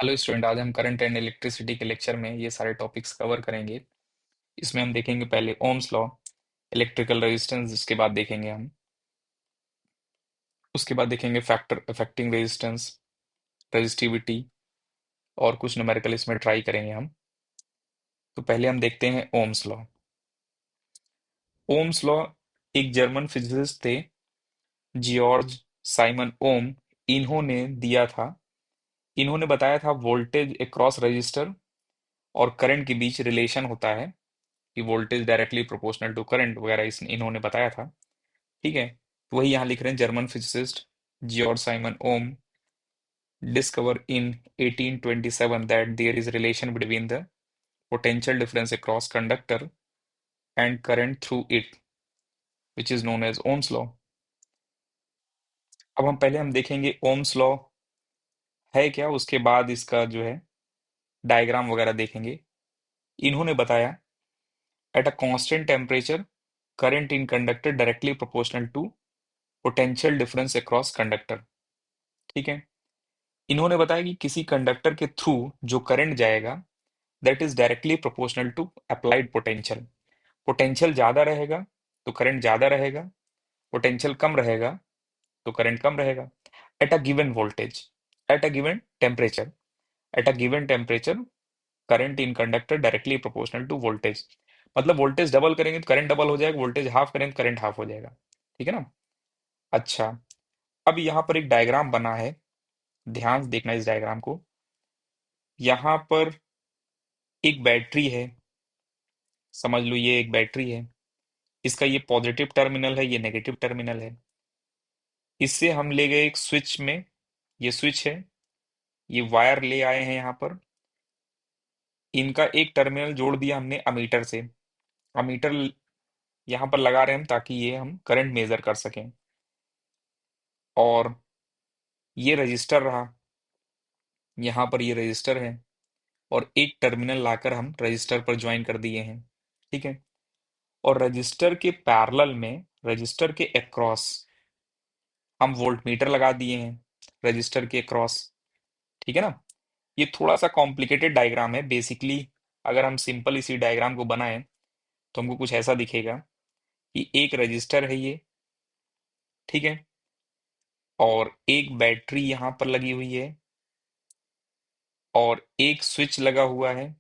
Hello student, आज हम current and electricity के लेक्चर में ये सारे टॉपिक्स कवर करेंगे। इसमें हम देखेंगे पहले ओम्स लॉ, इलेक्ट्रिकल रेजिस्टेंस, जिसके बाद देखेंगे हम उसके बाद देखेंगे फैक्टर अफेक्टिंग रेजिस्टेंस, रेजिस्टिविटी और कुछ न्यूमेरिकल इसमें ट्राई करेंगे हम। तो पहले हम देखते हैं ओम्स लॉ। ओम्स लॉ एक जर्मन फिजिसिस्ट थे, जियोर्ज साइमन ओम। इन्होंने दिया था इन्होंने बताया था वोल्टेज अक्रॉस रजिस्टर और करंट के बीच रिलेशन होता है कि voltage directly proportional to current वगैरह इस इन्होंने बताया था। ठीक है, तो वही यहाँ लिख रहे हैं। German physicist Georg Simon Ohm discover in 1827 that there is relation between the potential difference across conductor and current through it, which is known as Ohm's law. अब हम देखेंगे ओम्स लॉ है क्या, उसके बाद इसका जो है डायग्राम वगैरह देखेंगे। इन्होंने बताया at a constant temperature current in conductor directly proportional to potential difference across conductor. ठीक है, इन्होंने बताया कि किसी कंडक्टर के थ्रू जो करंट जाएगा that is directly proportional to applied potential. Potential ज्यादा रहेगा तो करंट ज्यादा रहेगा, पोटेंशियल कम रहेगा तो करंट कम रहेगा। At a given voltage, at a given temperature, at a given temperature current in conductor directly proportional to voltage. मतलब वोल्टेज डबल करेंगे तो करंट डबल हो जाएगा, वोल्टेज हाफ करेंगे तो करंट हाफ हो जाएगा। ठीक है ना। अच्छा, अब यहाँ पर एक डायग्राम बना है, ध्यान से देखना इस डायग्राम को। यहाँ पर एक बैटरी है, समझ लो ये एक बैटरी है। इसका ये पॉजिटिव टर्मिनल है, ये नेगेटिव टर्मिनल है। इससे हम ले गए एक स्विच में, ये स्विच है, ये वायर ले आए हैं यहाँ पर। इनका एक टर्मिनल जोड़ दिया हमने अमीटर से। अमीटर यहाँ पर लगा रहे हैं हम ताकि ये हम करंट मेजर कर सकें। और ये रजिस्टर रहा, यहाँ पर ये रजिस्टर है, और एक टर्मिनल लाकर हम रजिस्टर पर ज्वाइन कर दिए हैं। ठीक है, और रजिस्टर के पैरेलल में, रजिस्टर के अक्रॉस हम वोल्टमीटर लगा दिए हैं, रजिस्टर के अक्रॉस। ठीक है ना। ये थोड़ा सा कॉम्प्लिकेटेड डायग्राम है बेसिकली। अगर हम सिंपल इसी डायग्राम को बनाएं तो हमको कुछ ऐसा दिखेगा कि एक रजिस्टर है ये, ठीक है, और एक बैटरी यहाँ पर लगी हुई है, और एक स्विच लगा हुआ है,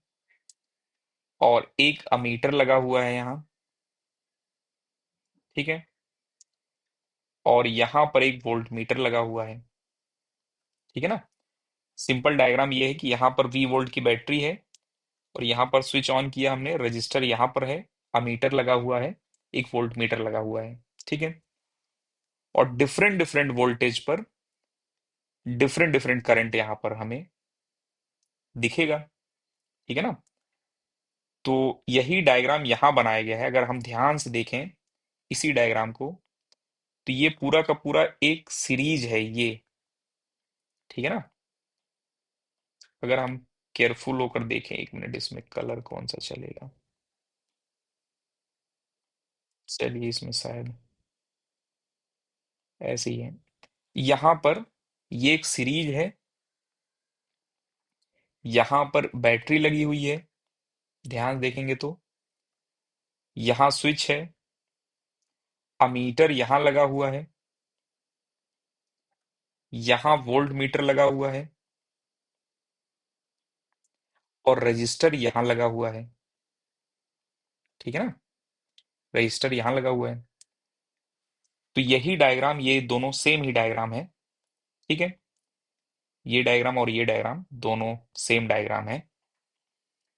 और एक अमीटर लगा हुआ है यहाँ। ठीक है, और यहाँ पर एक वोल्ट मीटर लगा हुआ है। ठीक है ना। सिंपल डायग्राम ये है कि यहाँ पर वी वोल्ट की बैटरी है, और यहाँ पर स्विच ऑन किया हमने, रजिस्टर यहाँ पर है, अमीटर लगा हुआ है, एक वोल्ट मीटर लगा हुआ है। ठीक है, और डिफरेंट डिफरेंट वोल्टेज पर डिफरेंट डिफरेंट करंट यहाँ पर हमें दिखेगा। ठीक है ना। तो यही डायग्राम यहाँ बनाया गया है। अगर हम ध्यान से देखें इसी डायग्राम को, तो ये पूरा का पूरा एक सीरीज है ये। ठीक है ना। अगर हम केयरफुल होकर देखें, एक मिनट, इसमें कलर कौन सा चलेगा। चलिए, इसमें शायद ऐसे ही है। यहाँ पर ये एक सीरीज है, यहाँ पर बैटरी लगी हुई है, ध्यान देखेंगे तो यहाँ स्विच है, अमीटर यहाँ लगा हुआ है, यहाँ वोल्ट मीटर लगा हुआ है, और रजिस्टर यहाँ लगा हुआ है। ठीक है ना, रजिस्टर यहाँ लगा हुआ है। तो यही डायग्राम, ये दोनों सेम ही डायग्राम है। ठीक है, ये डायग्राम और ये डायग्राम दोनों सेम डायग्राम है।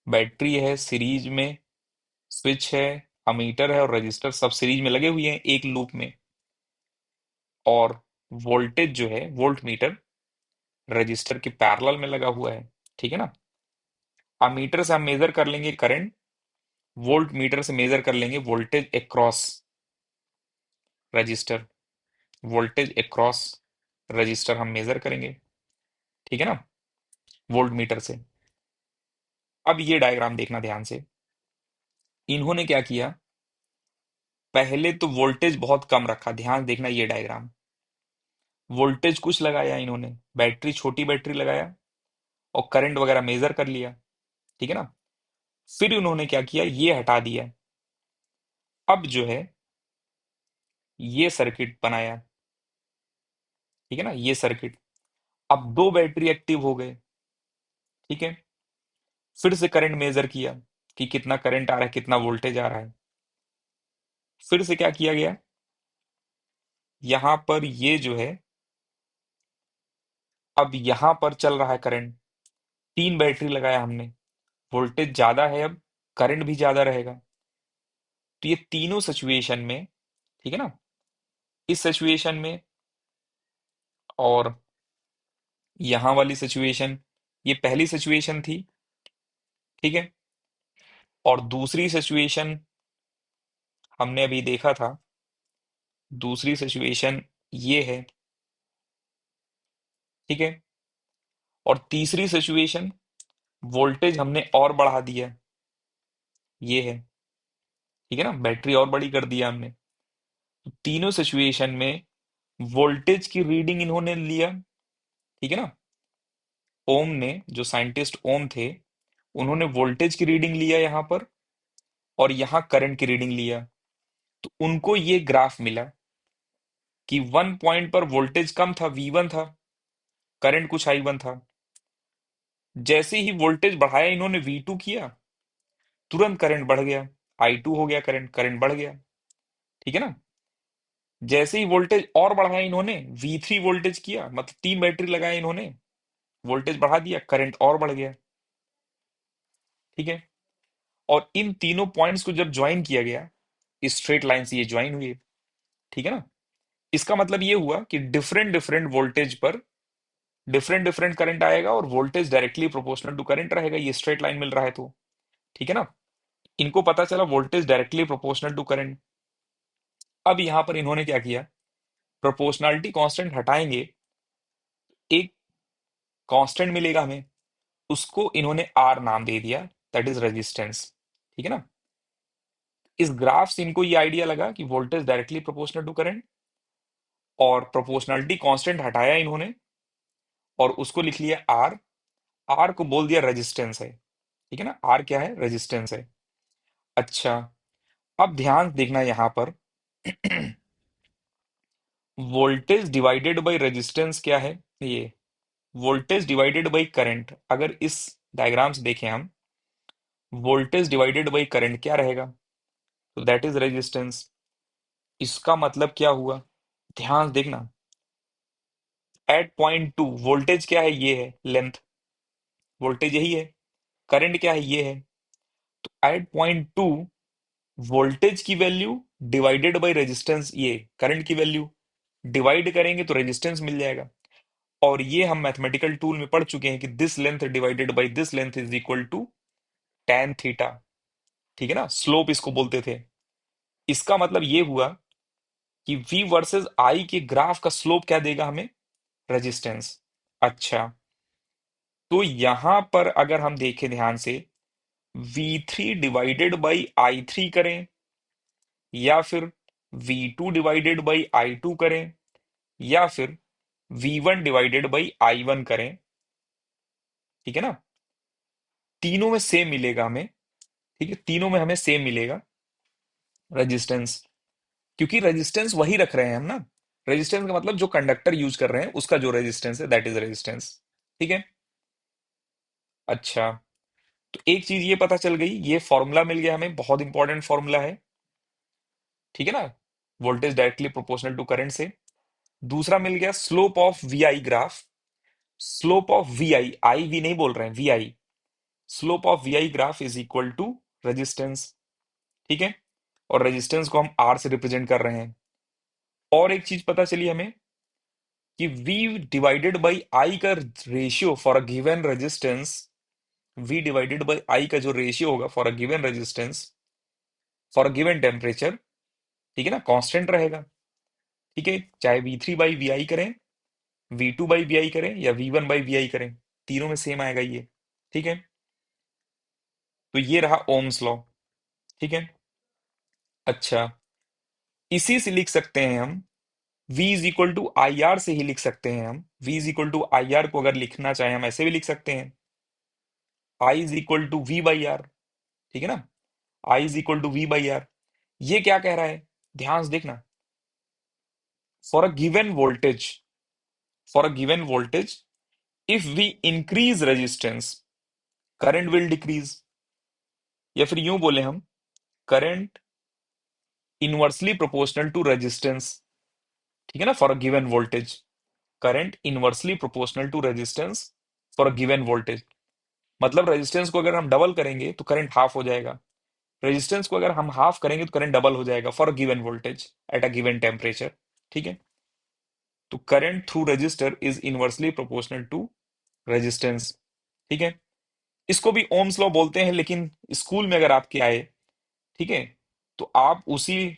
बैटरी है सीरीज में, स्विच है, अमीटर है, और रजिस्टर सब सीरीज में लगे हुए हैं एक लूप में। और वोल्टेज जो है, वोल्ट मीटर रजिस्टर के पैरेलल में लगा हुआ है। ठीक है ना। अमीटर से हम मेजर कर लेंगे करंट, वोल्ट मीटर से मेजर कर लेंगे voltage across register, voltage across register हम मेजर करेंगे। ठीक है ना, वोल्ट मीटर से। अब ये डायग्राम देखना ध्यान से। इन्होंने क्या किया, पहले तो वोल्टेज बहुत कम रखा, ध्यान देखना ये डायग्राम। वोल्टेज कुछ लगाया इन्होंने, बैटरी छोटी बैटरी लगाया, और करंट वगैरह मेजर कर लिया, ठीक है ना। फिर उन्होंने क्या किया, ये हटा दिया। अब जो है ये सर्किट बनाया, ठीक है ना, ये सर्किट। अब दो बैटरी एक्टिव हो गए, ठीक है। फिर से करंट मेजर किया कि कितना करंट आ रहा है, कितना वोल्टेज आ रहा है। फिर से क्या किया गया, यहां पर ये जो है, अब यहां पर चल रहा है करंट, तीन बैटरी लगाया हमने, वोल्टेज ज्यादा है, अब करंट भी ज्यादा रहेगा। तो ये तीनों सिचुएशन में, ठीक है ना, इस सिचुएशन में और यहां वाली सिचुएशन, ये पहली सिचुएशन थी, ठीक है। और दूसरी सिचुएशन हमने अभी देखा था, दूसरी सिचुएशन ये है, ठीक है। और तीसरी सिचुएशन, वोल्टेज हमने और बढ़ा दिया, ये है, ठीक है ना, बैटरी और बड़ी कर दिया हमने। तो तीनों सिचुएशन में वोल्टेज की रीडिंग इन्होंने लिया, ठीक है ना। ओम ने, जो साइंटिस्ट ओम थे, उन्होंने वोल्टेज की रीडिंग लिया यहां पर, और यहां करंट की रीडिंग लिया। तो उनको ये ग्राफ मिला कि वन पॉइंट पर वोल्टेज कम था, V1 था, करंट कुछ I1 था। जैसे ही वोल्टेज बढ़ाया इन्होंने, V2 किया, तुरंत करंट बढ़ गया, I2 हो गया, करंट करंट बढ़ गया, ठीक है ना। जैसे ही वोल्टेज और बढ़ाया इन्होंने, V3 वोल्टेज किया, मतलब तीन बैटरी लगाया इन्होंने, वोल्टेज बढ़ा दिया, करंट और बढ़ गया, ठीक है। और इन तीनों पॉइंट्स को जब ज्वाइन किया गया, स्ट्रेट लाइन से ये ज्वाइन हुए, ठीक है ना। इसका मतलब ये हुआ कि डिफरेंट डिफरेंट वोल्टेज पर डिफरेंट डिफरेंट करंट आएगा, और voltage directly proportional to current रहेगा, ये स्ट्रेट लाइन मिल रहा है तो, ठीक है ना। इनको पता चला voltage directly proportional to current. अब यहां पर इन्होंने क्या किया, प्रोपोर्शनलिटी कांस्टेंट हटाएंगे, एक कांस्टेंट मिलेगा हमें, उसको इन्होंने आर नाम दे दिया, दैट इज रेजिस्टेंस, ठीक है ना। इस ग्राफ से इनको ये आइडिया लगा कि voltage directly proportional to current, और प्रोपोर्शनलिटी कांस्टेंट हटाया इन्होंने और उसको लिख लिया आर। आर को बोल दिया रेजिस्टेंस है, ठीक है ना, आर क्या है, रेजिस्टेंस है। अच्छा, अब ध्यान देखना यहां पर, वोल्टेज डिवाइडेड बाय रेजिस्टेंस क्या है, ये वोल्टेज डिवाइडेड बाय करंट। अगर इस डायग्राम से देखें हम, वोल्टेज डिवाइडेड बाय करंट क्या रहेगा, तो दैट इज रेजिस्टेंस। इसका मतलब क्या हुआ, ध्यान देखना, एट पॉइंट टू वोल्टेज क्या है, ये है लेंथ, वोल्टेज यही है, करंट क्या है, ये है। तो एट पॉइंट टू वोल्टेज की वैल्यू डिवाइडेड बाय रेजिस्टेंस, ये करंट की वैल्यू, डिवाइड करेंगे तो रेजिस्टेंस मिल जाएगा। और ये हम मैथमेटिकल टूल में पढ़ चुके हैं कि this length divided by this length is equal to tan theta, ठीक है ना, स्लोप इसको बोलते थे। इसका मतलब ये हुआ कि V वर्सेस I के ग्राफ का स्लोप क्या देगा हमें, रेजिस्टेंस। अच्छा, तो यहां पर अगर हम देखें ध्यान से, V3 डिवाइडेड बाई I3 करें, या फिर V2 डिवाइडेड बाई I2 करें, या फिर V1 डिवाइडेड बाई I1 करें, ठीक है ना, तीनों में सेम मिलेगा हमें, ठीक है, तीनों में हमें सेम मिलेगा रेजिस्टेंस, क्योंकि रेजिस्टेंस वही रख रहे हैं हम ना। रेजिस्टेंस का मतलब जो कंडक्टर यूज कर रहे हैं उसका जो रेजिस्टेंस है, दैट इज रेजिस्टेंस, ठीक है। अच्छा, तो एक चीज ये पता चल गई, ये फॉर्मूला मिल गया हमें, बहुत इंपॉर्टेंट फॉर्मूला है, ठीक है ना, voltage directly proportional to current से। दूसरा मिल गया slope of V I graph, slope of V I, I V नहीं बोल रहे हैं, V I, slope of V I graph is equal to resistance, ठीक है। और रेजिस्टेंस को हम आर से रिप्रेजेंट कर रहे हैं। और एक चीज पता चली हमें कि V डिवाइडेड बाई I का ratio for a given resistance, V divided by I का जो रेशियो होगा for a given resistance, for a given temperature, ठीक है ना, कांस्टेंट रहेगा, ठीक है। चाहे V3 बाई वी आई करें, V2 बाई वी आई करें, या V1 बाई वी आई करें, तीनों में सेम आएगा ये, ठीक है। तो ये रहा ओम्स लॉ, ठीक है। अच्छा, इसी से लिख सकते हैं हम, V is equal to I R से ही लिख सकते हैं हम, V is equal to I R को अगर लिखना चाहें हम ऐसे भी लिख सकते हैं, I is equal to V by R. ठीक है ना, I is equal to V by R. ये क्या कह रहा है, ध्यान से देखना, for a given voltage, for a given voltage if we increase resistance current will decrease, या फिर यूं बोले हम, current inversely proportional to resistance. ठीक है ना, for a given voltage, current inversely proportional to resistance for a given voltage. मतलब resistance को अगर हम डबल करेंगे तो करंट हाफ हो जाएगा, रेजिस्टेंस को अगर हम हाफ करेंगे तो करंट डबल हो जाएगा for a given voltage at a given temperature. ठीक है, तो current through resistor is inversely proportional to resistance. ठीक है, इसको भी ओम्स लॉ बोलते हैं, लेकिन स्कूल में अगर आपके आए, ठीक है, तो आप उसी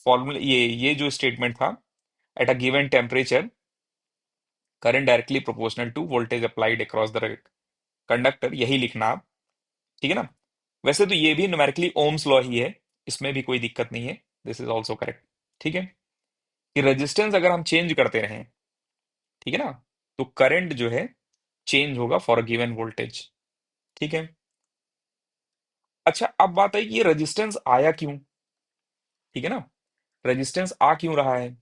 फॉर्मूले, ये जो स्टेटमेंट था, at a given temperature current directly proportional to voltage applied across the conductor, यही लिखना आप। ठीक है ना, वैसे तो ये भी न्यूमेरिकली ओम्स लॉ ही है, इसमें भी कोई दिक्कत नहीं है, दिस इज ऑल्सो करेक्ट। ठीक है, कि रेजिस्टेंस अगर हम चेंज करते रहें, ठीक है ना, तो करंट जो है चेंज होगा फॉर अ गिवन वोल्टेज। ठीक है, अच्छा अब बात है कि ये रेजिस्टेंस आया क्यों। ठीक है ना, रेजिस्टेंस आ क्यों रहा है,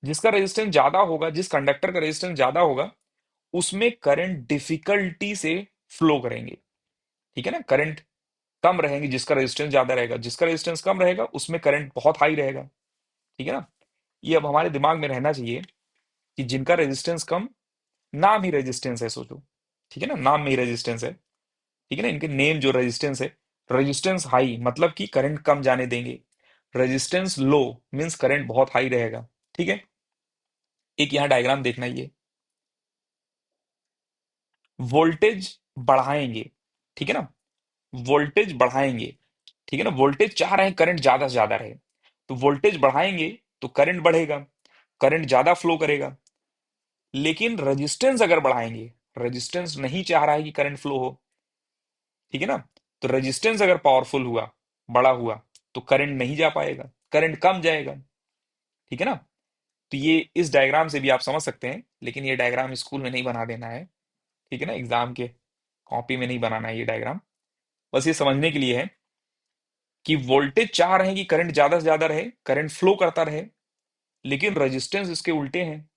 जिसका रेजिस्टेंस ज्यादा होगा, जिस कंडक्टर का रेजिस्टेंस ज्यादा होगा, उसमें करंट डिफिकल्टी से फ्लो करेंगे। ठीक है ना, करंट कम रहेंगे जिसका रेजिस्टेंस ज्यादा रहेगा, जिसका रेजिस्टेंस कम रहेगा उसमें करंट बहुत हाई रहेगा। ठीक है ना, ये अब हमारे दिमाग में रहना चाहिए कि जिनका रेजिस्टेंस कम, नाम ही रेजिस्टेंस है सोचो, ठीक है ना, नाम में ही रेजिस्टेंस है। ठीक है ना, इनके नेम जो रेजिस्टेंस है, रेजिस्टेंस हाई मतलब कि करंट कम जाने देंगे, रेजिस्टेंस लो मींस करंट बहुत हाई रहेगा। ठीक है, एक यहाँ डायग्राम देखना, ये वोल्टेज बढ़ाएंगे, ठीक है ना, वोल्टेज बढ़ाएंगे, ठीक है ना, वोल्टेज चाह रहे हैं करंट ज्यादा से ज्यादा रहे, तो वोल्टेज बढ़ाएंगे तो करंट बढ़ेगा, करंट ज्यादा फ्लो करेगा। लेकिन रेजिस्टेंस अगर बढ़ाएंगे, रेजिस्टेंस नहीं चाह रहा है कि करंट फ्लो हो, ठीक है ना, तो रेजिस्टेंस अगर पावरफुल हुआ, बड़ा हुआ, तो करंट नहीं जा पाएगा, करंट कम जाएगा। ठीक है ना, तो ये इस डायग्राम से भी आप समझ सकते हैं, लेकिन ये डायग्राम स्कूल में नहीं बना देना है। ठीक है ना, एग्जाम के कॉपी में नहीं बनाना है ये डायग्राम, बस ये समझने के लिए है कि वोल्टेज चाह रहे हैं कि करंट ज्यादा से ज्यादा रहे, करंट फ्लो करता रहे, लेकिन रेजिस्टेंस इसके उल्टे हैं,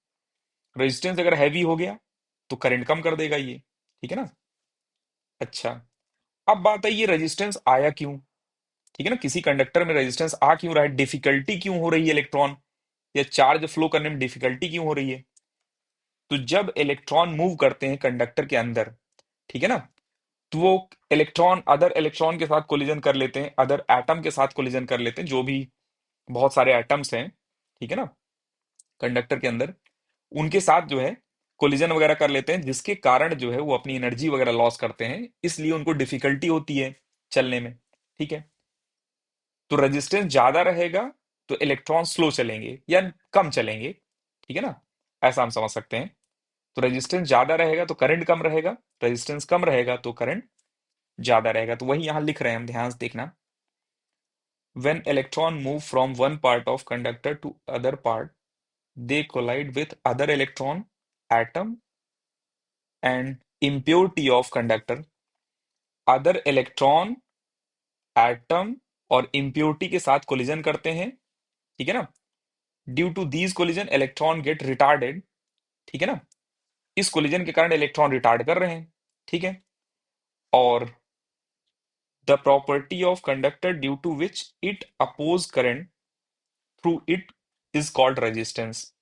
रेजिस्टेंस अगर हैवी हो गया तो करंट कम कर देगा ये। ठीक है ना, अच्छा अब बात है ये रेजिस्टेंस आया क्यों। ठीक है ना, किसी कंडक्टर में रेजिस्टेंस आ क्यों रहा है, डिफिकल्टी क्यों हो रही है, इलेक्ट्रॉन या चार्ज फ्लो करने में डिफिकल्टी क्यों हो रही है। तो जब इलेक्ट्रॉन मूव करते हैं कंडक्टर के अंदर, ठीक है ना, तो वो इलेक्ट्रॉन अदर इलेक्ट्रॉन के साथ कोलिजन कर लेते हैं, अदर एटम के साथ कोलिजन कर लेते हैं, जो भी बहुत सारे एटम्स हैं, ठीक है ना, कंडक्टर के अंदर, उनके साथ जो है कोलिजन वगैरह कर लेते हैं, जिसके कारण जो है वो अपनी एनर्जी वगैरह लॉस करते हैं, इसलिए उनको डिफिकल्टी होती है चलने में। ठीक है, तो रेजिस्टेंस ज्यादा रहेगा तो इलेक्ट्रॉन स्लो चलेंगे या कम चलेंगे। ठीक है ना, ऐसा हम समझ सकते हैं। तो रेजिस्टेंस ज्यादा रहेगा तो करंट कम रहेगा, रेजिस्टेंस कम रहेगा तो करंट ज्यादा रहेगा, तो वही यहां लिख रहे हैं हम, ध्यान से देखना। when electron move from one part of conductor to other part, they collide with other electron, atom and impurity of conductor, other electron, atom और impurity के साथ कोलिजन करते हैं। ठीक है ना, due to these collision electron get retarded. ठीक है ना, इस कोलिजन के कारण इलेक्ट्रॉन रिटार्ड कर रहे हैं। ठीक है, और the property of conductor due to which it oppose current through it is called resistance.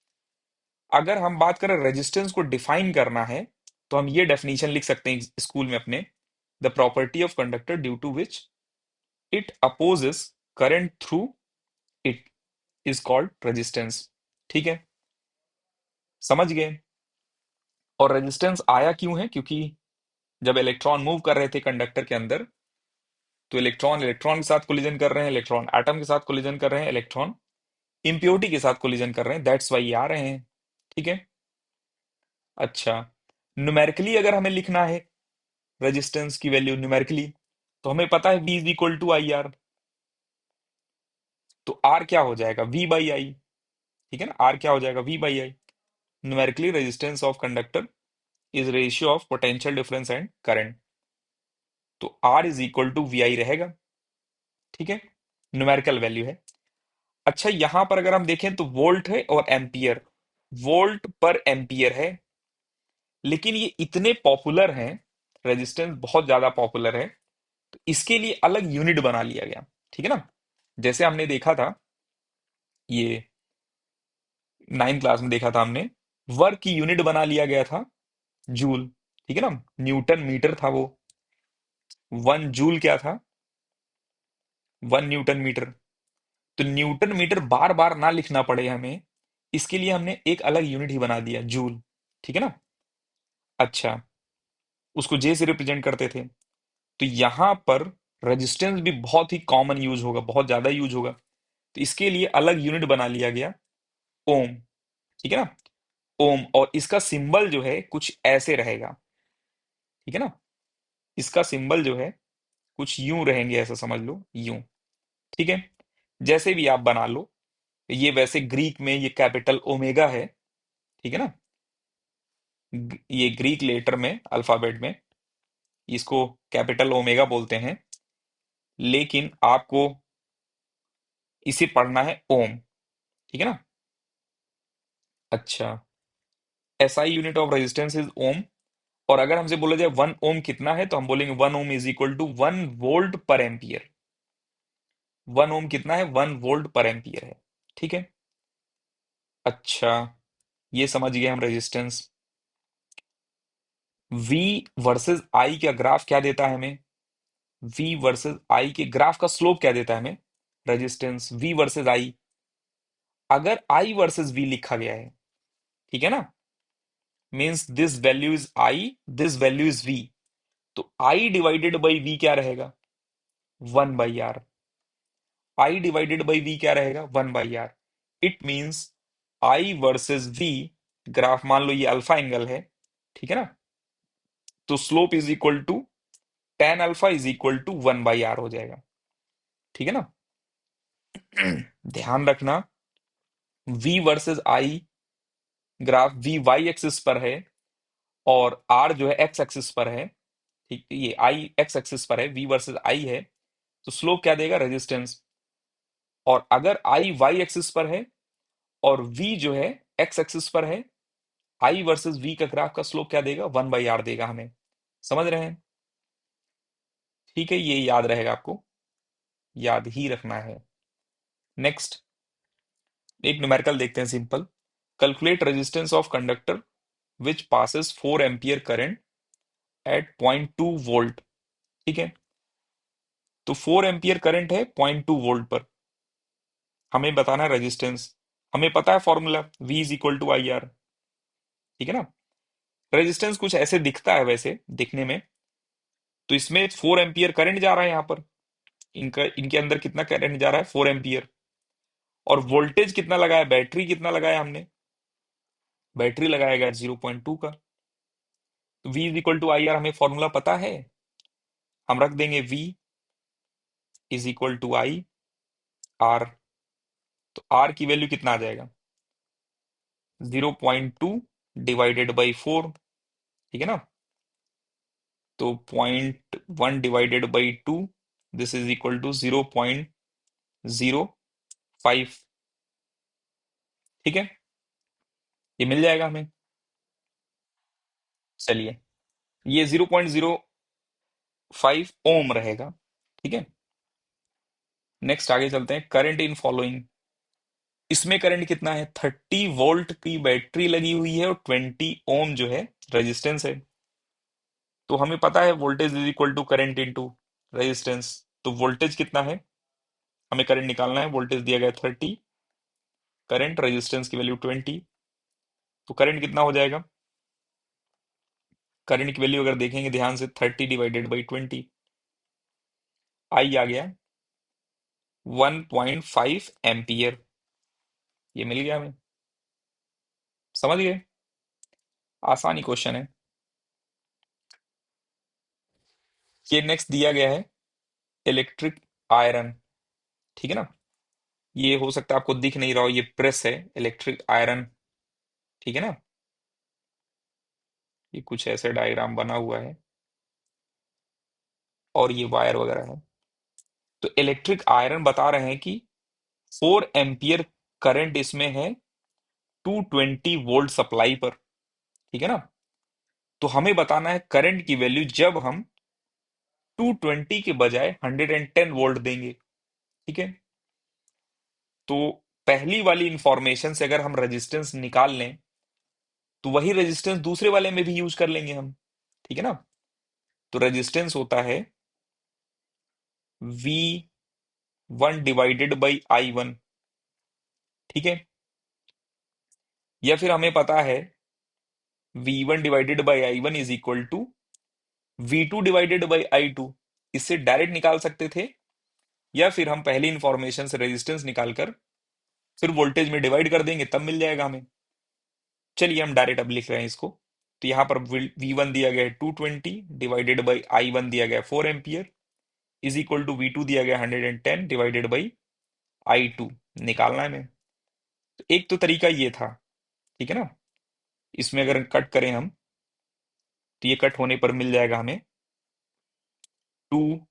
अगर हम बात करें रेजिस्टेंस को डिफाइन करना है, तो हम ये डेफिनेशन लिख सकते हैं स्कूल में अपने, the property of conductor due to which it opposes current through it is called resistance. ठीक है, समझ गए। और रेजिस्टेंस आया क्यों है, क्योंकि जब इलेक्ट्रॉन मूव कर रहे थे कंडक्टर के अंदर, तो इलेक्ट्रॉन इलेक्ट्रॉन के साथ कोलिजन कर रहे हैं, इलेक्ट्रॉन एटम के साथ कोलिजन कर रहे हैं, इलेक्ट्रॉन इम्प्योरिटी के साथ कोलिजन कर रहे हैं, दैट्स वाई आ रहे हैं। ठीक है, अच्छा न्यूमेरिकली अगर हमें लिखना है रेजिस्टेंस की वैल्यू न्यूमेरिकली, तो हमें पता है V is equal to I R, तो R क्या हो जाएगा, V बाई आई। ठीक है ना, R क्या हो जाएगा, V by I. Numerically resistance of conductor is ratio of potential difference and current. तो R is equal to VI रहेगा। ठीक है, न्यूमेरिकल वैल्यू है। अच्छा, यहां पर अगर हम देखें तो वोल्ट है और एम्पियर, वोल्ट पर एम्पियर है, लेकिन ये इतने पॉपुलर हैं, रेजिस्टेंस बहुत ज्यादा पॉपुलर है, तो इसके लिए अलग यूनिट बना लिया गया। ठीक है ना, जैसे हमने देखा था, ये 9th क्लास में देखा था हमने, वर्क की यूनिट बना लिया गया था जूल। ठीक है ना, न्यूटन मीटर था वो, 1 जूल क्या था, 1 न्यूटन मीटर। तो न्यूटन मीटर बार बार ना लिखना पड़े हमें, इसके लिए हमने एक अलग यूनिट ही बना दिया, जूल। ठीक है ना। अच्छा, उसको जे से रिप्रेजेंट करते थे। तो यहां पर रेजिस्टेंस भी बहुत ही कॉमन यूज होगा, बहुत ज्यादा यूज होगा, तो इसके लिए अलग यूनिट बना लिया गया, ओम। ठीक है ना, ओम। और इसका सिंबल जो है कुछ ऐसे रहेगा। ठीक है ना, इसका सिंबल जो है कुछ यूं रहेंगे, ऐसा समझ लो, यूं। ठीक है, जैसे भी आप बना लो। ये वैसे ग्रीक में ये कैपिटल ओमेगा है। ठीक है ना, ये ग्रीक लेटर में, अल्फाबेट में इसको कैपिटल ओमेगा बोलते हैं, लेकिन आपको इसे पढ़ना है ओम। ठीक है ना। अच्छा, SI unit of resistance is ohm. और अगर हमसे बोला जाए 1 ओम कितना है, तो हम बोलेंगे 1 ओम इज इक्वल टू 1 वोल्ट पर एम्पियर। 1 ओम कितना है, 1 वोल्ट पर एम्पियर है। ठीक है। अच्छा, ये समझ गए हम रेजिस्टेंस। V वर्सेस I का ग्राफ क्या देता है हमें, V वर्सेस I के ग्राफ का स्लोप क्या देता है हमें, रेजिस्टेंस V वर्सेस I। अगर I वर्सेस V लिखा गया है, ठीक है ना, means this value is I, this value is V, तो I डिवाइडेड बाई V क्या रहेगा, 1/R। I divided by V क्या रहेगा, 1/R। It means I versus V, graph मान लो ये अल्फा एंगल है, ठीक है ना, तो slope is equal to tan alpha is equal to 1/R हो जाएगा। ठीक है ना। ध्यान रखना, V versus I graph V Y axis पर है, और R जो है एक्स एक्सिस पर है। ठीक, ये I एक्स एक्सिस पर है, V वर्सेस I है, तो स्लोप क्या देगा, रेजिस्टेंस। और अगर I वाई एक्सिस पर है और V जो है एक्स एक्सिस पर है, I वर्सेस V का ग्राफ का स्लोप क्या देगा, 1/R देगा हमें। समझ रहे हैं। ठीक है, ये याद रहेगा आपको, याद ही रखना है। नेक्स्ट, एक न्यूमेरिकल देखते हैं, simple. Calculate resistance of conductor which passes 4 ampere current eight 0.2 volt. ठीक है, तो 4 एम्पियर करंट है 0.2 वोल्ट पर, हमें बताना है रेजिस्टेंस। हमें पता है formula, V is equal to IR। ठीक है ना। रेजिस्टेंस कुछ ऐसे दिखता है वैसे दिखने में, तो इसमें 4 एम्पियर करंट जा रहा है यहाँ पर, इनका इनके अंदर कितना करंट जा रहा है, 4 एम्पियर। और वोल्टेज कितना लगाया, बैटरी कितना लगाया हमने, बैटरी लगाया गया 0.2 का। तो V is equal to IR हमें फॉर्मूला पता है, हम रख देंगे V is equal to IR। तो R की वैल्यू कितना आ जाएगा, 0.2 डिवाइडेड बाई 4। ठीक है ना, तो 0.1 divided by 2, this is equal to 0.05। ठीक है, ये मिल जाएगा हमें। चलिए, ये 0.05 ओम रहेगा। ठीक है, नेक्स्ट आगे चलते हैं, करंट इन फॉलोइंग। इसमें करंट कितना है, 30 वोल्ट की बैटरी लगी हुई है और 20 ओम जो है रेजिस्टेंस है। तो हमें पता है voltage is equal to current into resistance. तो वोल्टेज कितना है, हमें करंट निकालना है, वोल्टेज दिया गया 30, करंट रेजिस्टेंस की वैल्यू 20, तो करंट कितना हो जाएगा, करंट की वैल्यू अगर देखेंगे ध्यान से, 30 डिवाइडेड बाई 20, आई आ गया 1.5 एम्पियर। ये मिल गया हमें, समझ गए, आसानी क्वेश्चन है। ये नेक्स्ट दिया गया है, इलेक्ट्रिक आयरन। ठीक है ना, ये हो सकता है आपको दिख नहीं रहा हो, ये प्रेस है, इलेक्ट्रिक आयरन। ठीक है ना, ये कुछ ऐसे डायग्राम बना हुआ है। और ये वायर वगैरह है। तो इलेक्ट्रिक आयरन बता रहे हैं कि 4 एम्पियर करंट इसमें है 220 वोल्ट सप्लाई पर। ठीक है ना। तो हमें बताना है करंट की वैल्यू जब हम 220 के बजाय 110 वोल्ट देंगे। ठीक है। तो पहली वाली इंफॉर्मेशन से अगर हम रेजिस्टेंस निकाल लें तो वही रेजिस्टेंस दूसरे वाले में भी यूज कर लेंगे हम। ठीक है ना। तो रेजिस्टेंस होता है V1/I1। ठीक है। या फिर हमें पता है V1/I1 is equal to V2/I2। इससे डायरेक्ट निकाल सकते थे, या फिर हम पहली इंफॉर्मेशन से रेजिस्टेंस निकालकर फिर वोल्टेज में डिवाइड कर देंगे, तब मिल जाएगा हमें। चलिए हम डायरेक्ट अब लिख रहे हैं इसको। तो यहाँ पर V1 दिया गया है 220 डिवाइडेड बाई I1 दिया गया है 4 ampere is equal to V2 दिया गया 110 डिवाइडेड बाई I2 निकालना है हमें। तो एक तो तरीका ये था। ठीक है ना। इसमें अगर कट करें हम तो ये कट होने पर मिल जाएगा हमें 2,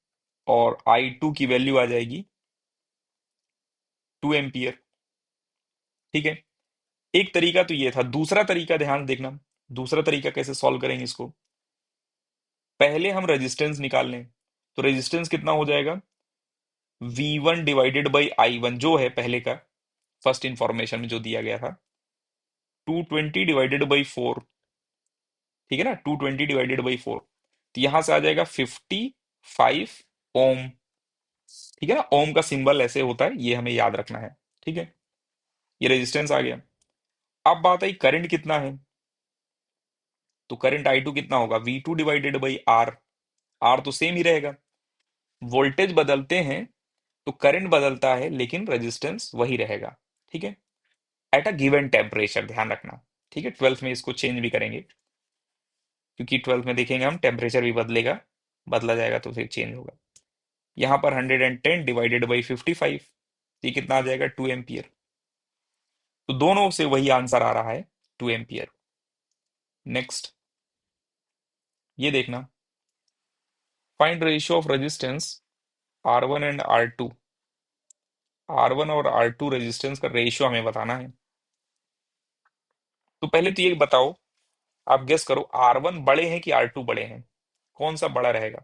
और I2 की वैल्यू आ जाएगी 2 एम्पियर। ठीक है। एक तरीका तो ये था। दूसरा तरीका ध्यान देखना। दूसरा तरीका कैसे सॉल्व करेंगे इसको। पहले हम रेजिस्टेंस निकाल लें। तो रेजिस्टेंस कितना हो जाएगा, V1 डिवाइडेड बाई I1 जो है पहले का फर्स्ट इंफॉर्मेशन में जो दिया गया था 220 डिवाइडेड बाई 4। ठीक है ना। 220 डिवाइडेड बाई 4, तो यहां से आ जाएगा 55 ओम। ठीक है ना। ओम का सिंबल ऐसे होता है, ये हमें याद रखना है। ठीक है। ये रेजिस्टेंस आ गया। अब बात आई करंट कितना है। तो करंट I2 कितना होगा, V2 divided by R. R तो सेम ही रहेगा। वोल्टेज बदलते हैं तो करंट बदलता है, लेकिन रेजिस्टेंस वही रहेगा। ठीक है। एट अ गिवन टेम्परेचर, ध्यान रखना। ठीक है। 12th में इसको चेंज भी करेंगे, क्योंकि 12th में देखेंगे हम टेम्परेचर भी बदलेगा, बदला जाएगा तो फिर चेंज होगा। यहाँ पर 110 डिवाइडेड बाई 55, ये कितना आ जाएगा 2 एम्पियर। तो दोनों से वही आंसर आ रहा है 2 एम्पियर। नेक्स्ट ये देखना, find ratio of resistance R1 and R2। R1 और R2 रेजिस्टेंस का रेशियो हमें बताना है। तो पहले तो ये बताओ, आप गेस करो R1 बड़े हैं कि R2 बड़े हैं, कौन सा बड़ा रहेगा।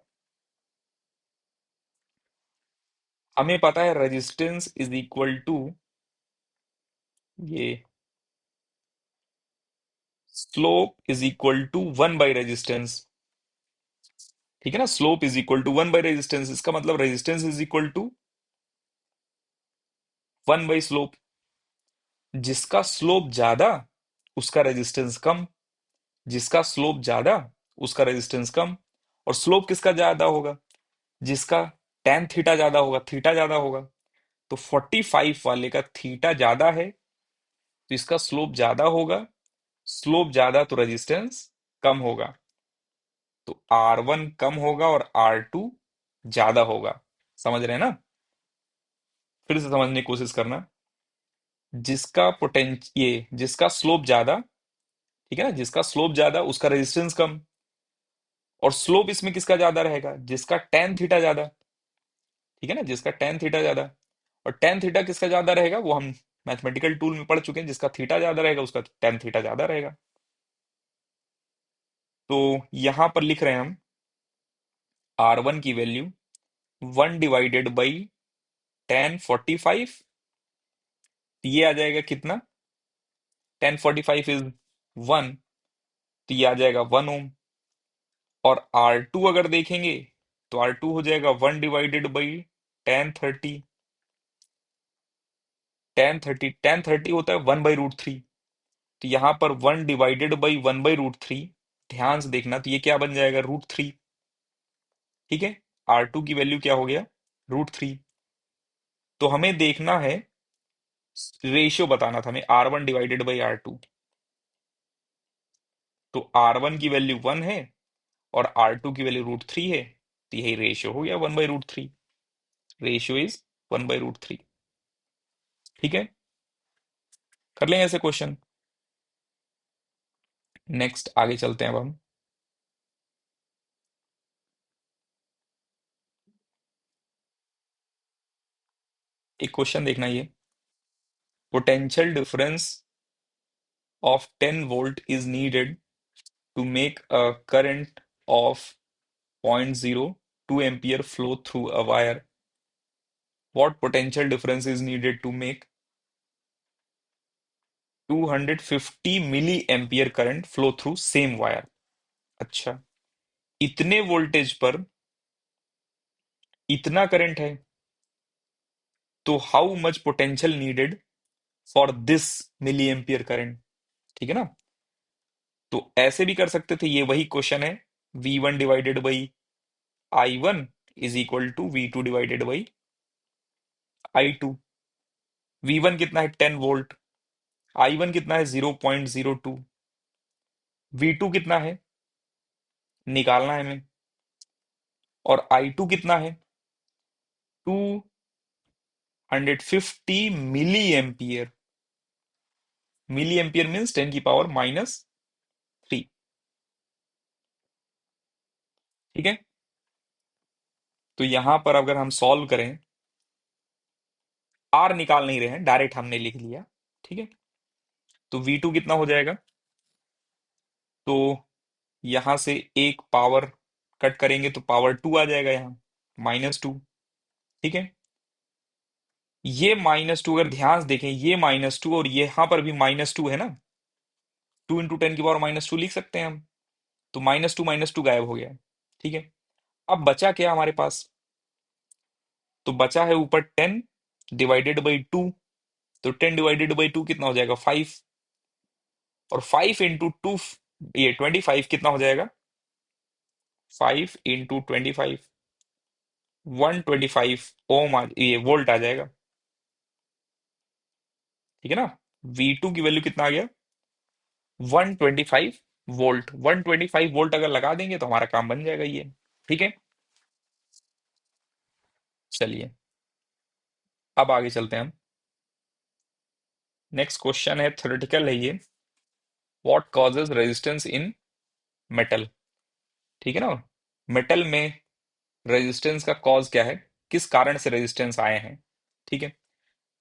हमें पता है रेजिस्टेंस इज इक्वल टू ये स्लोप इज इक्वल टू 1/रेजिस्टेंस। ठीक है ना। स्लोप इज इक्वल टू 1/रेजिस्टेंस, इसका मतलब रेजिस्टेंस इज इक्वल टू 1/स्लोप। जिसका स्लोप ज्यादा उसका रेजिस्टेंस कम, जिसका स्लोप ज्यादा उसका रेजिस्टेंस कम। और स्लोप किसका ज्यादा होगा, जिसका टेन थीटा ज्यादा होगा, थीटा ज्यादा होगा। तो 45 वाले का थीटा ज्यादा है, तो इसका स्लोप ज्यादा होगा। स्लोप ज्यादा तो रेजिस्टेंस कम होगा। तो R1 कम होगा और R2 ज्यादा होगा। समझ रहे हैं ना। फिर से समझने की कोशिश करना। जिसका ये जिसका स्लोप ज्यादा, ठीक है ना, जिसका स्लोप ज्यादा उसका रेजिस्टेंस कम। और स्लोप इसमें किसका ज्यादा रहेगा, जिसका टेन थीटा ज्यादा। ठीक है ना, जिसका टेन थीटा ज्यादा। और टेन थीटा किसका ज्यादा रहेगा, वो हम मैथमेटिकल टूल में पढ़ चुके हैं, जिसका थीटा ज्यादा रहेगा उसका टेन थीटा ज्यादा रहेगा। तो यहां पर लिख रहे हैं हम R1 की वैल्यू 1/1045। ये आ जाएगा कितना, 1045 इज 1, तो ये आ जाएगा 1 ओम। और R2 अगर देखेंगे तो R2 हो जाएगा 1/1030। 1030 होता है 1/√3। तो यहाँ पर 1/1/√3, ध्यान से देखना, तो ये क्या बन जाएगा √3। ठीक है। R2 की वैल्यू क्या हो गया, √3। तो हमें देखना है, रेशियो बताना था हमें R1/R2। तो R1 की वैल्यू 1 है और R2 की वैल्यू √3 है, तो यही रेशियो हो गया 1/√3। Ratio is 1/√3। ठीक है। कर लेंगे ऐसे क्वेश्चन। नेक्स्ट आगे चलते हैं अब हम। एक क्वेश्चन देखना ये, potential difference of 10 volt is needed to make a current of 0.02 ampere flow through a wire. What potential difference is needed to make 250 milli ampere current flow through same wire? अच्छा, इतने voltage पर इतना current है, तो how much potential needed for this milliampere current? ठीक है ना? तो ऐसे भी कर सकते थे, ये वही क्वेश्चन है, V1 divided by I1 is equal to V2 divided by I2। V1 कितना है 10 वोल्ट, I1 कितना है 0.02, V2 कितना है निकालना है हमें, और I2 कितना है 250 milliampere. Milliampere means 10 की पावर -3। ठीक है, तो यहां पर अगर हम सॉल्व करें, आर निकाल नहीं रहे हैं, डायरेक्ट हमने लिख लिया। ठीक है, तो V2 कितना हो जाएगा, तो यहां से एक पावर कट करेंगे तो पावर 2 आ जाएगा यहाँ, -2। ठीक है, ये -2 अगर ध्यान से देखें, ये -2 और यहां पर भी -2 है ना, 2 × 10 की पावर -2 लिख सकते हैं हम, तो -2 गायब हो गया। ठीक है, अब बचा क्या हमारे पास, तो बचा है ऊपर 10 डिवाइडेड बाई 2, तो 10 डिवाइडेड बाई 2 कितना हो जाएगा 5, और 5 × 2 ये 25 कितना हो जाएगा, 5 × 25 125 ओम ये वोल्ट आ जाएगा। ठीक है ना, V2 की वैल्यू कितना आ गया 125 वोल्ट। 125 वोल्ट अगर लगा देंगे तो हमारा काम बन जाएगा ये। ठीक है, चलिए अब आगे चलते हैं हम। नेक्स्ट क्वेश्चन है, थ्योरेटिकल है ये, what causes resistance in metal? ठीक है ना, मेटल में रेजिस्टेंस का कॉज क्या है, किस कारण से रेजिस्टेंस आए हैं? ठीक है,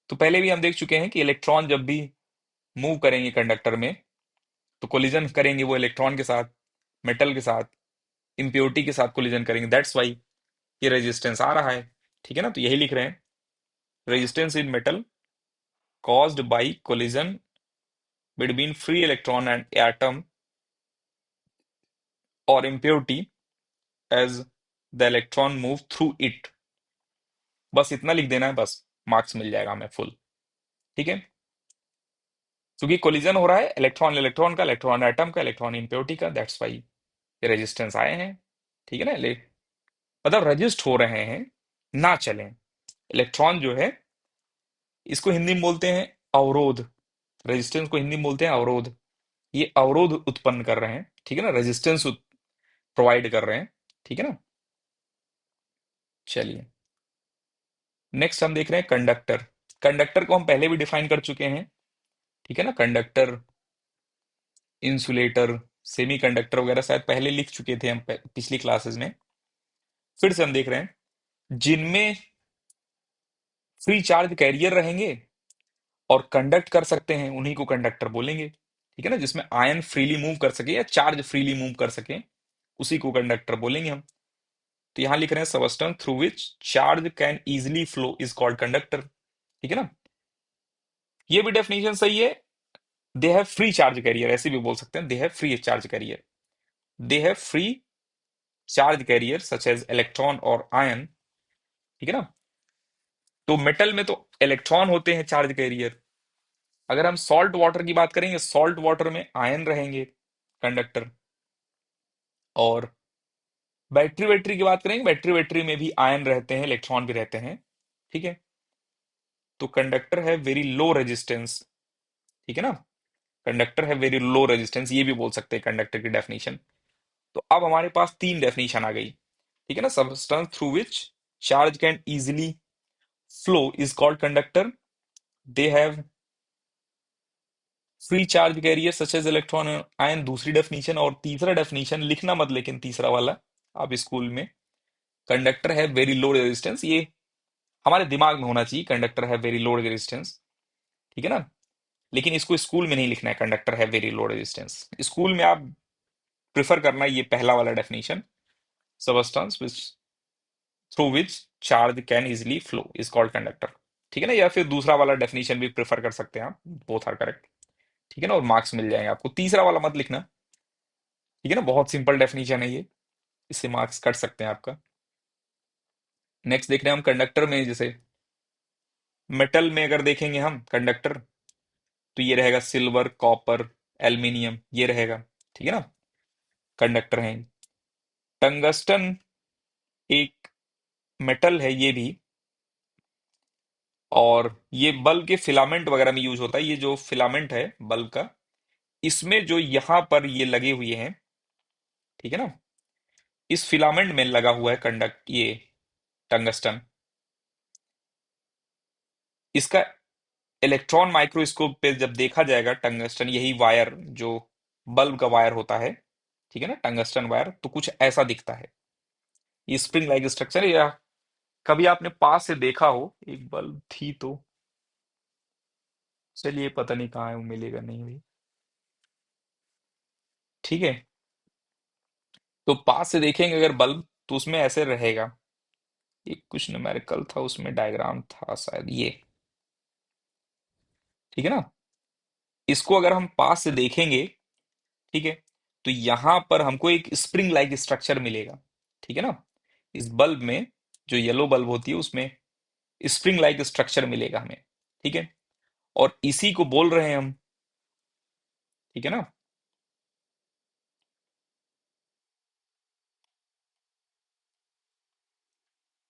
तो पहले भी हम देख चुके हैं कि इलेक्ट्रॉन जब भी मूव करेंगे कंडक्टर में, तो कोलिजन करेंगे वो इलेक्ट्रॉन के साथ, मेटल के साथ, इम्प्योरिटी के साथ कोलिजन करेंगे, दैट्स वाई ये रेजिस्टेंस आ रहा है। ठीक है ना, तो यही लिख रहे हैं, resistance in metal caused by collision between free electron and atom or impurity as the electron move through it। बस इतना लिख देना है, बस मार्क्स मिल जाएगा हमें फुल। ठीक है, क्योंकि कोलिजन हो रहा है इलेक्ट्रॉन इलेक्ट्रॉन का, इलेक्ट्रॉन एटम का, इलेक्ट्रॉन इम्प्योरिटी का, दैट्स वाई ये रेजिस्टेंस आए हैं। ठीक है ना, मतलब रजिस्ट हो रहे हैं, ना चलें। इलेक्ट्रॉन जो है, इसको हिंदी में बोलते हैं अवरोध, रेजिस्टेंस को हिंदी में बोलते हैं अवरोध। ये अवरोध उत्पन्न कर रहे हैं, ठीक है ना, रेजिस्टेंस प्रोवाइड कर रहे हैं। ठीक है ना, चलिए नेक्स्ट हम देख रहे हैं कंडक्टर। कंडक्टर को हम पहले भी डिफाइन कर चुके हैं। ठीक है ना, कंडक्टर, इंसुलेटर, सेमी कंडक्टर वगैरह शायद पहले लिख चुके थे हम पिछली क्लासेस में। फिर से हम देख रहे हैं, जिनमें फ्री चार्ज कैरियर रहेंगे और कंडक्ट कर सकते हैं, उन्हीं को कंडक्टर बोलेंगे। ठीक है ना, जिसमें आयन फ्रीली मूव कर सके या चार्ज फ्रीली मूव कर सके, उसी को कंडक्टर बोलेंगे हम। तो यहां लिख रहे हैं, substance through which charge can easily flow is called conductor. ठीक है ना, ये भी डेफिनेशन सही है, they have free charge carrier, ऐसे भी बोल सकते हैं, they have free charge carrier, they have free charge carrier such as electron और आयन। ठीक है ना, तो मेटल में तो इलेक्ट्रॉन होते हैं चार्ज कैरियर। अगर हम सॉल्ट वाटर की बात करेंगे, सॉल्ट वाटर में आयन रहेंगे कंडक्टर, और बैटरी बैटरी की बात करेंगे, बैटरी बैटरी में भी आयन रहते हैं, इलेक्ट्रॉन भी रहते हैं। ठीक है, तो कंडक्टर है वेरी लो रेजिस्टेंस। ठीक है ना, कंडक्टर है वेरी लो रेजिस्टेंस, ये भी बोल सकते हैं कंडक्टर की डेफिनेशन। तो अब हमारे पास तीन डेफिनेशन आ गई। ठीक है ना, substance through which charge can easily flow is called conductor, they have free charge carrier such as electron ion, दूसरी डेफिनेशन। और तीसरा डेफिनेशन लिखना मत, लेकिन तीसरा वाला आप स्कूल में, कंडक्टर है वेरी लो रेजिस्टेंस, ये हमारे दिमाग में होना चाहिए कंडक्टर है वेरी लो रेजिस्टेंस, ठीक है ना। लेकिन इसको स्कूल में नहीं लिखना है, कंडक्टर है वेरी लो रेजिस्टेंस। स्कूल में आप प्रिफर करना ये पहला वाला definition, substance which through which charge can easily flow is called conductor, ठीक है ना। या फिर दूसरा वाला डेफिनेशन भी प्रेफर कर सकते हैं आप, बोथ आर करेक्ट, ठीक है ना। और मार्क्स मिल जाएंगे आपको। तीसरा वाला मत लिखना, ठीक है ना, बहुत सिंपल डेफिनेशन है ये, इससे मार्क्स कट सकते हैं आपका। नेक्स्ट देख रहे हैं हम कंडक्टर में, जैसे मेटल में अगर देखेंगे हम कंडक्टर, तो ये रहेगा सिल्वर, कॉपर, एल्यूमिनियम, ये रहेगा, ठीक है ना, कंडक्टर है। टंगस्टन एक मेटल है ये भी, और ये बल्ब के फिलामेंट वगैरह में यूज होता है। ये जो फिलामेंट है बल्ब का, इसमें जो यहां पर ये लगे हुए हैं, ठीक है ना, इस फिलामेंट में लगा हुआ है कंडक्ट ये टंगस्टन। इसका इलेक्ट्रॉन माइक्रोस्कोप पे जब देखा जाएगा टंगस्टन, यही वायर जो बल्ब का वायर होता है, ठीक है ना, टंगस्टन वायर, तो कुछ ऐसा दिखता है। ये स्प्रिंग लाइक स्ट्रक्चर है, या कभी आपने पास से देखा हो, एक बल्ब थी तो, चलिए पता नहीं कहाँ है, वो मिलेगा नहीं भाई, ठीक है। तो पास से देखेंगे अगर बल्ब, तो उसमें ऐसे रहेगा। एक कुछ न्यूमेरिकल था उसमें, डायग्राम था शायद ये, ठीक है ना। इसको अगर हम पास से देखेंगे, ठीक है, तो यहां पर हमको एक स्प्रिंग लाइक स्ट्रक्चर मिलेगा, ठीक है ना। इस बल्ब में, जो येलो बल्ब होती है उसमें स्प्रिंग लाइक स्ट्रक्चर मिलेगा हमें, ठीक है। और इसी को बोल रहे हैं हम, ठीक है ना।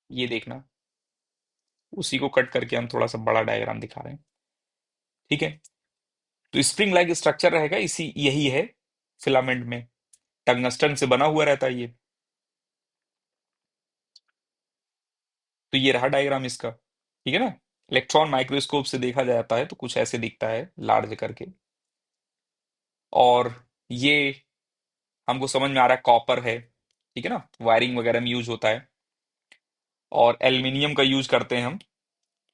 ये देखना, उसी को कट करके हम थोड़ा सा बड़ा डायग्राम दिखा रहे हैं, ठीक है। तो स्प्रिंग लाइक स्ट्रक्चर रहेगा, इसी यही है फिलामेंट में, टंगस्टन से बना हुआ रहता है ये। तो ये रहा डायग्राम इसका, ठीक है ना। इलेक्ट्रॉन माइक्रोस्कोप से देखा जाता है तो कुछ ऐसे दिखता है लार्ज करके। और ये हमको समझ में आ रहा है कॉपर है, ठीक है ना, वायरिंग वगैरह में यूज होता है। और एल्युमिनियम का यूज करते हैं हम,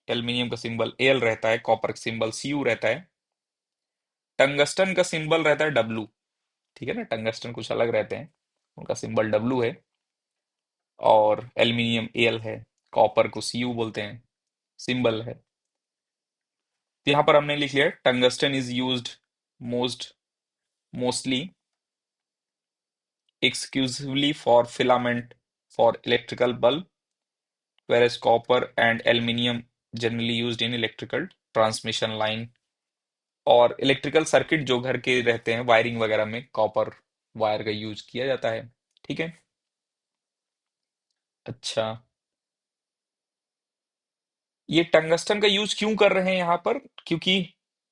एल्युमिनियम का सिंबल एल रहता है, कॉपर का सिंबल सीयू रहता है। टंगस्टन का सिंबल रहता है डब्लू, ठीक है ना, टंगस्टन कुछ अलग रहते हैं, उनका सिंबल डब्लू है। और एल्युमिनियम एल है, कॉपर को सीयू बोलते हैं, सिंबल है। तो यहाँ पर हमने लिख लिया tungsten is used most mostly exclusively for filament for electrical bulb, whereas copper and aluminium generally used in electrical transmission line। और इलेक्ट्रिकल सर्किट जो घर के रहते हैं वायरिंग वगैरह में कॉपर वायर का यूज किया जाता है, ठीक है। अच्छा, ये टंगस्टन का यूज क्यों कर रहे हैं यहाँ पर, क्योंकि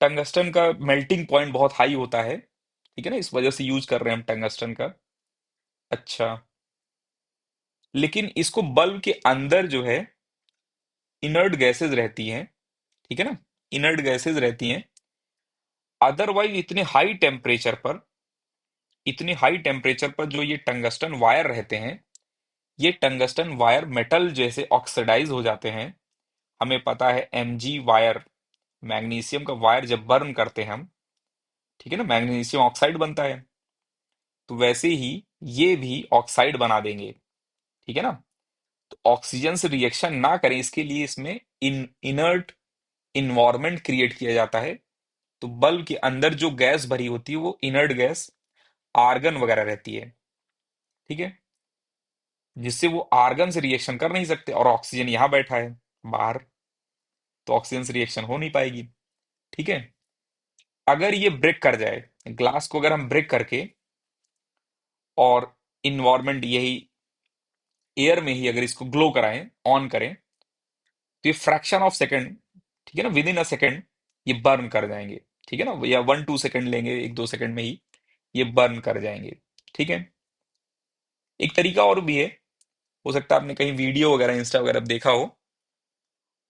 टंगस्टन का मेल्टिंग पॉइंट बहुत हाई होता है, ठीक है ना, इस वजह से यूज कर रहे हैं हम टंगस्टन का। अच्छा, लेकिन इसको बल्ब के अंदर जो है इनर्ट गैसेस रहती हैं, ठीक है ना, इनर्ट गैसेस रहती हैं। अदरवाइज इतने हाई टेम्परेचर पर जो ये टंगस्टन वायर रहते हैं, ये टंगस्टन वायर मेटल जैसे ऑक्सीडाइज हो जाते हैं। हमें पता है एमजी वायर, मैग्नीशियम का वायर जब बर्न करते हैं हम, ठीक है ना, मैग्नीशियम ऑक्साइड बनता है। तो वैसे ही ये भी ऑक्साइड बना देंगे, ठीक है ना। तो ऑक्सीजन से रिएक्शन ना करें इसके लिए इसमें इनर्ट इन्वायरमेंट क्रिएट किया जाता है। तो बल्ब के अंदर जो गैस भरी होती है वो इनर्ट गैस आर्गन वगैरह रहती है, ठीक है, जिससे वो आर्गन से रिएक्शन कर नहीं सकते। और ऑक्सीजन यहाँ बैठा है बाहर, तो ऑक्सीजन से रिएक्शन हो नहीं पाएगी, ठीक है। अगर ये ब्रेक कर जाए, ग्लास को अगर हम ब्रेक करके और इन्वायरमेंट यही एयर में ही अगर इसको ग्लो कराएं, ऑन करें, तो ये फ्रैक्शन ऑफ सेकंड, ठीक है ना, विद इन अ सेकंड ये बर्न कर जाएंगे, ठीक है ना, या 1-2 सेकंड लेंगे, 1-2 सेकंड में ही ये बर्न कर जाएंगे, ठीक है। एक तरीका और भी है, हो सकता है आपने कहीं वीडियो वगैरह इंस्टा वगैरह पे देखा हो।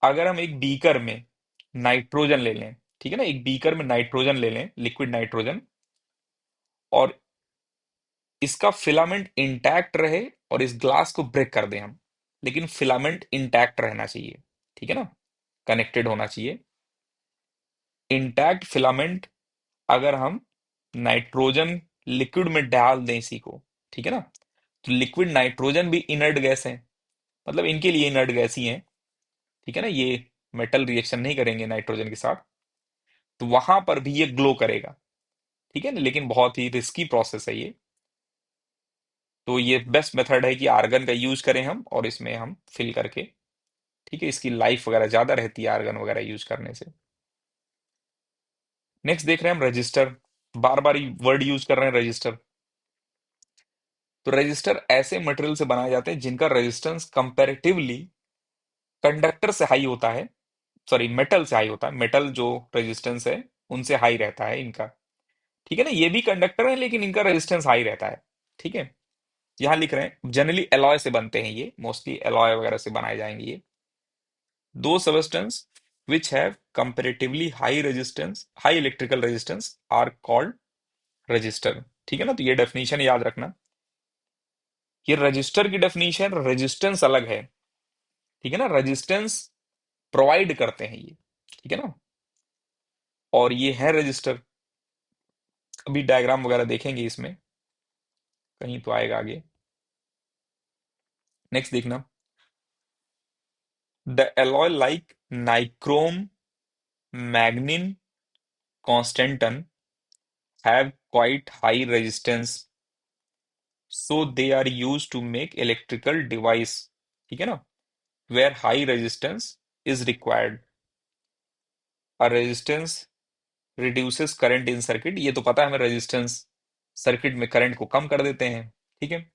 अगर हम एक बीकर में नाइट्रोजन ले लें, ठीक है ना, एक बीकर में नाइट्रोजन ले लें, लिक्विड नाइट्रोजन, और इसका फिलामेंट इंटैक्ट रहे, और इस ग्लास को ब्रेक कर दें हम, लेकिन फिलामेंट इंटैक्ट रहना चाहिए, ठीक है ना, कनेक्टेड होना चाहिए। इंटैक्ट फिलामेंट अगर हम नाइट्रोजन लिक्विड में डाल दें इसी को, ठीक है ना, तो लिक्विड नाइट्रोजन भी इनर्ट गैस है, मतलब इनके लिए इनर्ट गैस ही है, ठीक है ना, ये मेटल रिएक्शन नहीं करेंगे नाइट्रोजन के साथ, तो वहां पर भी ये ग्लो करेगा, ठीक है ना, लेकिन बहुत ही रिस्की प्रोसेस है ये। तो ये बेस्ट मेथड है कि आर्गन का यूज करें हम और इसमें हम फिल करके, ठीक है, इसकी लाइफ वगैरह ज्यादा रहती है आर्गन वगैरह यूज करने से। नेक्स्ट देख रहे हैं हम रजिस्टर, बार बार वर्ड यूज कर रहे हैं रजिस्टर। तो रजिस्टर ऐसे मटेरियल से बनाए जाते हैं जिनका रेजिस्टेंस कंपैरेटिवली कंडक्टर से हाई होता है, सॉरी मेटल से हाई होता है, मेटल जो रेजिस्टेंस है उनसे हाई रहता है इनका, ठीक है ना, ये भी कंडक्टर है लेकिन इनका रेजिस्टेंस हाई रहता है, ठीक है। यहां लिख रहे हैं जनरली एलॉय से बनते हैं ये, मोस्टली एलॉय वगैरह से बनाए जाएंगे ये। दो substance which have comparatively high resistance high electrical resistance are called resistor, ठीक है ना, तो ये डेफिनेशन याद रखना। ये रजिस्टर की डेफिनेशन, रेजिस्टेंस अलग है, ठीक है ना, रेजिस्टेंस प्रोवाइड करते हैं ये, ठीक है ना, और ये है रजिस्टर। अभी डायग्राम वगैरह देखेंगे इसमें, कहीं तो आएगा आगे। नेक्स्ट देखना, the alloy like nichrome, मैग्नीन, constantan have quite high resistance, so they are used to make electrical device, ठीक है ना, where high resistance is required, a resistance reduces current in circuit, ये तो पता है हमें, रेजिस्टेंस सर्किट में करंट को कम कर देते हैं, ठीक है।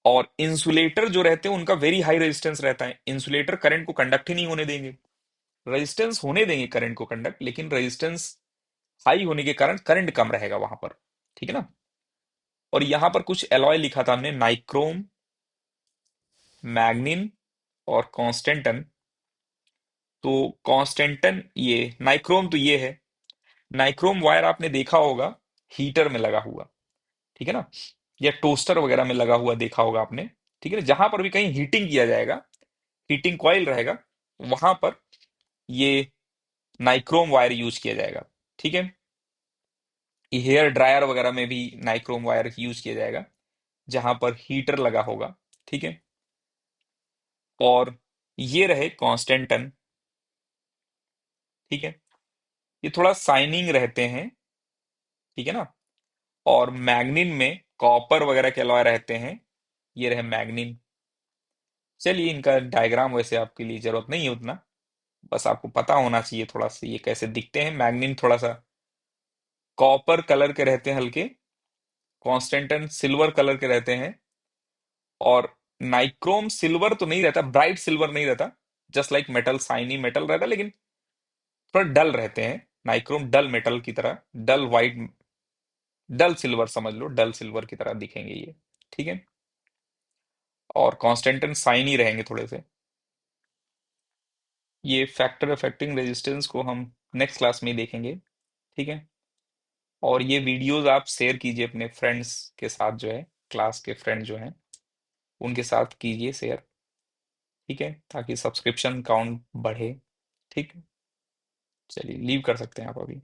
और इंसुलेटर जो रहते हैं उनका वेरी हाई रेजिस्टेंस रहता है, इंसुलेटर करंट को कंडक्ट ही नहीं होने देंगे, रेजिस्टेंस होने देंगे करंट को कंडक्ट, लेकिन रेजिस्टेंस हाई होने के कारण करंट कम रहेगा वहां पर, ठीक है ना। और यहां पर कुछ एलॉय लिखा था हमने, नाइक्रोम, मैग्नीन और कॉन्स्टेंटन। तो कॉन्स्टेंटन, ये नाइक्रोम तो ये है, नाइक्रोम वायर आपने देखा होगा हीटर में लगा हुआ, ठीक है ना, या टोस्टर वगैरह में लगा हुआ देखा होगा आपने, ठीक है ना, जहां पर भी कहीं हीटिंग किया जाएगा, हीटिंग कॉइल रहेगा, वहां पर ये नाइक्रोम वायर यूज किया जाएगा, ठीक है। ये हेयर ड्रायर वगैरह में भी नाइक्रोम वायर यूज किया जाएगा जहां पर हीटर लगा होगा, ठीक है। और ये रहे कॉन्स्टेंटन, ठीक है, ये थोड़ा साइनिंग रहते हैं, ठीक है ना। और मैग्नीन में कॉपर वगैरह के अलॉय रहते हैं, ये रहे मैग्नीन। चलिए इनका डायग्राम वैसे आपके लिए जरूरत नहीं है उतना, बस आपको पता होना चाहिए थोड़ा सा ये कैसे दिखते हैं। मैग्नीन थोड़ा सा कॉपर कलर के रहते हैं हल्के, कॉन्स्टेंटन सिल्वर कलर के रहते हैं, और नाइक्रोम सिल्वर तो नहीं रहता, ब्राइट सिल्वर नहीं रहता, just like metal, shiny metal रहता है, लेकिन थोड़ा डल रहते हैं। नाइक्रोम डल मेटल की तरह, डल वाइट, डल सिल्वर समझ लो, डल सिल्वर की तरह दिखेंगे ये, ठीक है। और कॉन्स्टेंटन साइन ही रहेंगे थोड़े से। ये फैक्टर अफेक्टिंग रेजिस्टेंस को हम नेक्स्ट क्लास में ही देखेंगे, ठीक है। और ये वीडियोस आप शेयर कीजिए अपने फ्रेंड्स के साथ, जो है क्लास के फ्रेंड जो हैं उनके साथ कीजिए शेयर, ठीक है, ताकि सब्सक्रिप्शन काउंट बढ़े, ठीक है। चलिए लीव कर सकते हैं आप अभी।